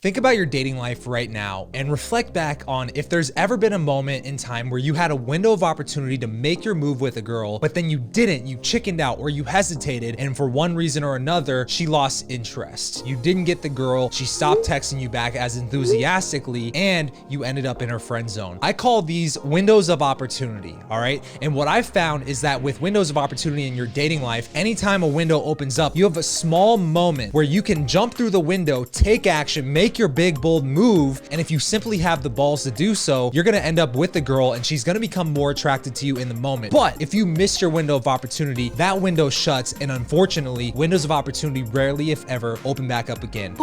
Think about your dating life right now and reflect back on if there's ever been a moment in time where you had a window of opportunity to make your move with a girl, but then you didn't, you chickened out or you hesitated, and for one reason or another, she lost interest. You didn't get the girl, she stopped texting you back as enthusiastically, and you ended up in her friend zone. I call these windows of opportunity, all right? And what I've found is that with windows of opportunity in your dating life, anytime a window opens up, you have a small moment where you can jump through the window, take action, make your big bold move, and if you simply have the balls to do so, you're gonna end up with the girl and she's gonna become more attracted to you in the moment. But if you miss your window of opportunity, that window shuts, and unfortunately, windows of opportunity rarely, if ever, open back up again.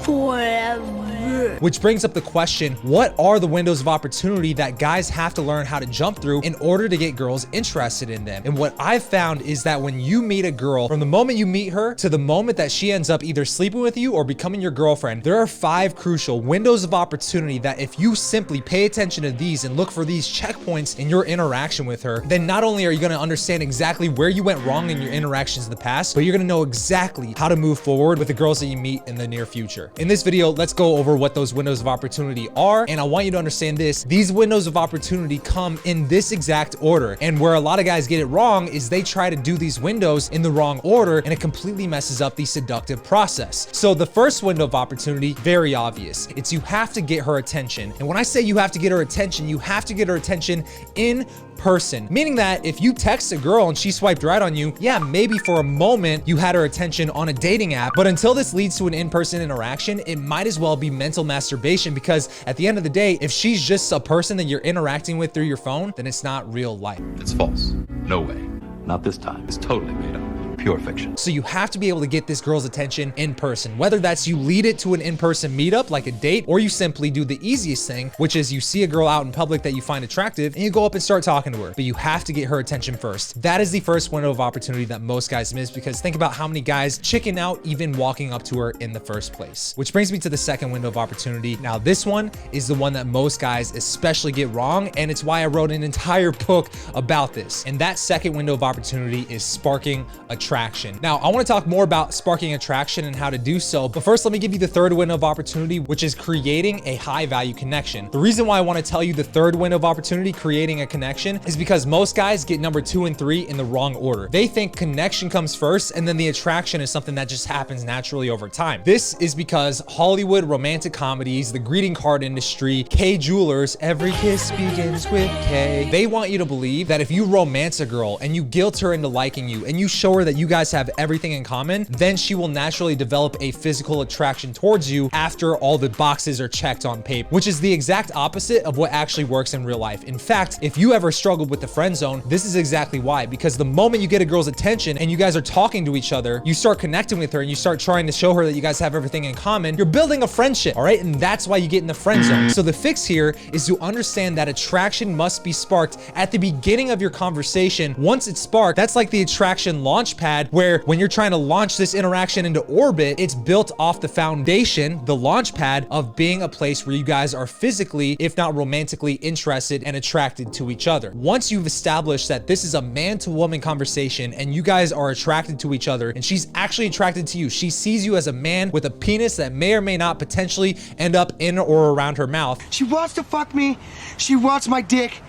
Forever. Which brings up the question, what are the windows of opportunity that guys have to learn how to jump through in order to get girls interested in them? And what I've found is that when you meet a girl, from the moment you meet her to the moment that she ends up either sleeping with you or becoming your girlfriend, there are 5 crucial windows of opportunity that if you simply pay attention to these and look for these checkpoints in your interaction with her, then not only are you gonna understand exactly where you went wrong in your interactions in the past, but you're gonna know exactly how to move forward with the girls that you meet in the near future. In this video, let's go over what those windows of opportunity are, and I want you to understand this. These windows of opportunity come in this exact order, and where a lot of guys get it wrong is they try to do these windows in the wrong order, and it completely messes up the seductive process. So the first window of opportunity, very obvious. It's you have to get her attention. And when I say you have to get her attention, you have to get her attention in person, meaning that if you text a girl and she swiped right on you, yeah, maybe for a moment you had her attention on a dating app, but until this leads to an in-person interaction, it might as well be mental masturbation, because at the end of the day, if she's just a person that you're interacting with through your phone, then it's not real life. It's false. No way. Not this time. It's totally made up. Pure fiction. So you have to be able to get this girl's attention in person, whether that's you lead it to an in-person meetup like a date, or you simply do the easiest thing, which is you see a girl out in public that you find attractive and you go up and start talking to her, but you have to get her attention first. That is the first window of opportunity that most guys miss, because think about how many guys chicken out even walking up to her in the first place. Which brings me to the second window of opportunity. Now this one is the one that most guys especially get wrong, and it's why I wrote an entire book about this. And that second window of opportunity is sparking attraction. Now, I want to talk more about sparking attraction and how to do so, but first let me give you the third window of opportunity, which is creating a high value connection. The reason why I want to tell you the third window of opportunity, creating a connection, is because most guys get number 2 and 3 in the wrong order. They think connection comes first and then the attraction is something that just happens naturally over time. This is because Hollywood romantic comedies, the greeting card industry, K jewelers, every kiss begins with K. They want you to believe that if you romance a girl and you guilt her into liking you and you show her that you guys have everything in common, then she will naturally develop a physical attraction towards you after all the boxes are checked on paper, which is the exact opposite of what actually works in real life. In fact, if you ever struggled with the friend zone, this is exactly why, because the moment you get a girl's attention and you guys are talking to each other, you start connecting with her and you start trying to show her that you guys have everything in common, you're building a friendship, all right? And that's why you get in the friend zone. So the fix here is to understand that attraction must be sparked at the beginning of your conversation. Once it's sparked, that's like the attraction launch pad, where when you're trying to launch this interaction into orbit, it's built off the foundation, the launch pad, of being a place where you guys are physically, if not romantically, interested and attracted to each other. Once you've established that this is a man-to-woman conversation and you guys are attracted to each other and she's actually attracted to you, she sees you as a man with a penis that may or may not potentially end up in or around her mouth. She wants to fuck me. She wants my dick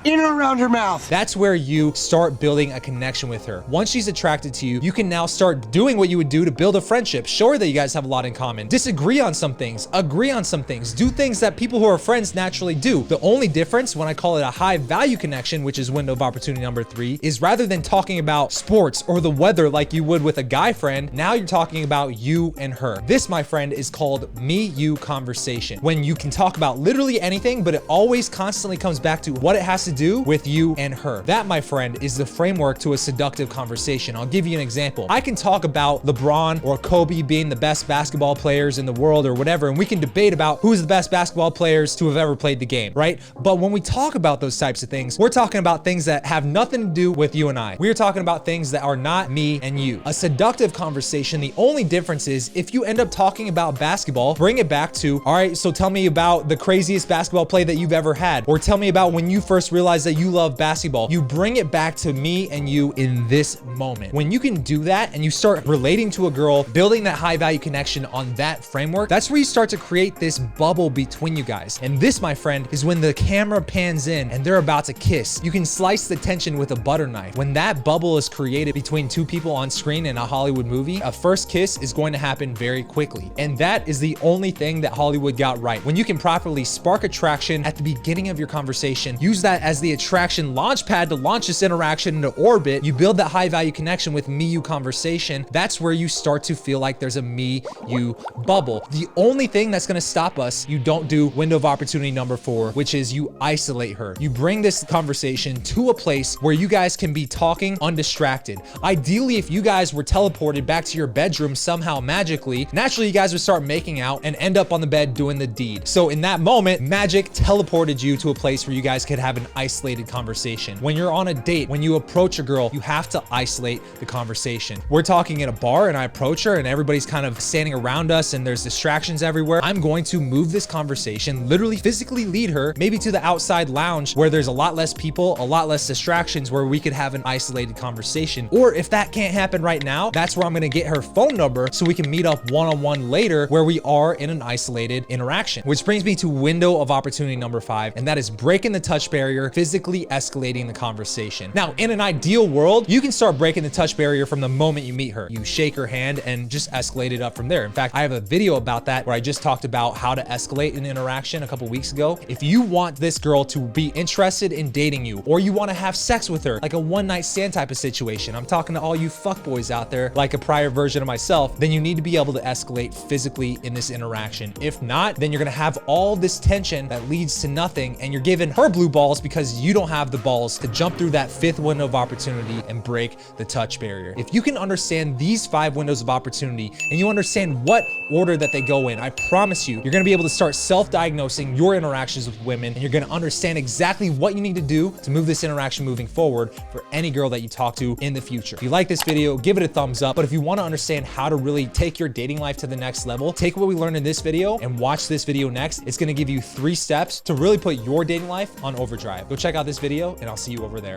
in or around her mouth. That's where you start building a connection with her. Once she's attracted to you, you can now start doing what you would do to build a friendship. Show her that you guys have a lot in common. Disagree on some things, agree on some things, do things that people who are friends naturally do. The only difference when I call it a high value connection, which is window of opportunity number 3, is rather than talking about sports or the weather like you would with a guy friend, now you're talking about you and her. This, my friend, is called me-you conversation. When you can talk about literally anything, but it always constantly comes back to what it has to do with you and her. That, my friend, is the framework to a seductive conversation. I'll give you an example. I can talk about LeBron or Kobe being the best basketball players in the world or whatever, and we can debate about who's the best basketball players to have ever played the game, right? But when we talk about those types of things, we're talking about things that have nothing to do with you and I. We're talking about things that are not me and you. A seductive conversation, the only difference is if you end up talking about basketball, bring it back to, all right, so tell me about the craziest basketball play that you've ever had, or tell me about when you first realized realize that you love basketball. You bring it back to me and you in this moment. When you can do that and you start relating to a girl, building that high value connection on that framework, that's where you start to create this bubble between you guys. And this, my friend, is when the camera pans in and they're about to kiss. You can slice the tension with a butter knife. When that bubble is created between two people on screen in a Hollywood movie, a first kiss is going to happen very quickly. And that is the only thing that Hollywood got right. When you can properly spark attraction at the beginning of your conversation, use that as the attraction launch pad to launch this interaction into orbit, you build that high value connection with me-you conversation. That's where you start to feel like there's a me-you bubble. The only thing that's gonna stop us, you don't do window of opportunity number 4, which is you isolate her. You bring this conversation to a place where you guys can be talking undistracted. Ideally, if you guys were teleported back to your bedroom somehow magically, naturally you guys would start making out and end up on the bed doing the deed. So in that moment, magic teleported you to a place where you guys could have an isolated conversation. When you're on a date, when you approach a girl, you have to isolate the conversation. We're talking in a bar and I approach her and everybody's kind of standing around us and there's distractions everywhere. I'm going to move this conversation, literally physically lead her maybe to the outside lounge where there's a lot less people, a lot less distractions, where we could have an isolated conversation. Or if that can't happen right now, that's where I'm gonna get her phone number so we can meet up one-on-one later where we are in an isolated interaction. Which brings me to window of opportunity number 5, and that is breaking the touch barrier, physically escalating the conversation. Now, in an ideal world, you can start breaking the touch barrier from the moment you meet her. You shake her hand and just escalate it up from there. In fact, I have a video about that where I just talked about how to escalate an interaction a couple weeks ago. If you want this girl to be interested in dating you, or you want to have sex with her, like a one-night stand type of situation, I'm talking to all you fuckboys out there, like a prior version of myself, then you need to be able to escalate physically in this interaction. If not, then you're gonna have all this tension that leads to nothing, and you're giving her blue balls because you don't have the balls to jump through that 5th window of opportunity and break the touch barrier. If you can understand these 5 windows of opportunity and you understand what order that they go in, I promise you, you're gonna be able to start self-diagnosing your interactions with women, and you're gonna understand exactly what you need to do to move this interaction moving forward for any girl that you talk to in the future. If you like this video, give it a thumbs up. But if you wanna understand how to really take your dating life to the next level, take what we learned in this video and watch this video next. It's gonna give you 3 steps to really put your dating life on overdrive. Go check out this video and I'll see you over there.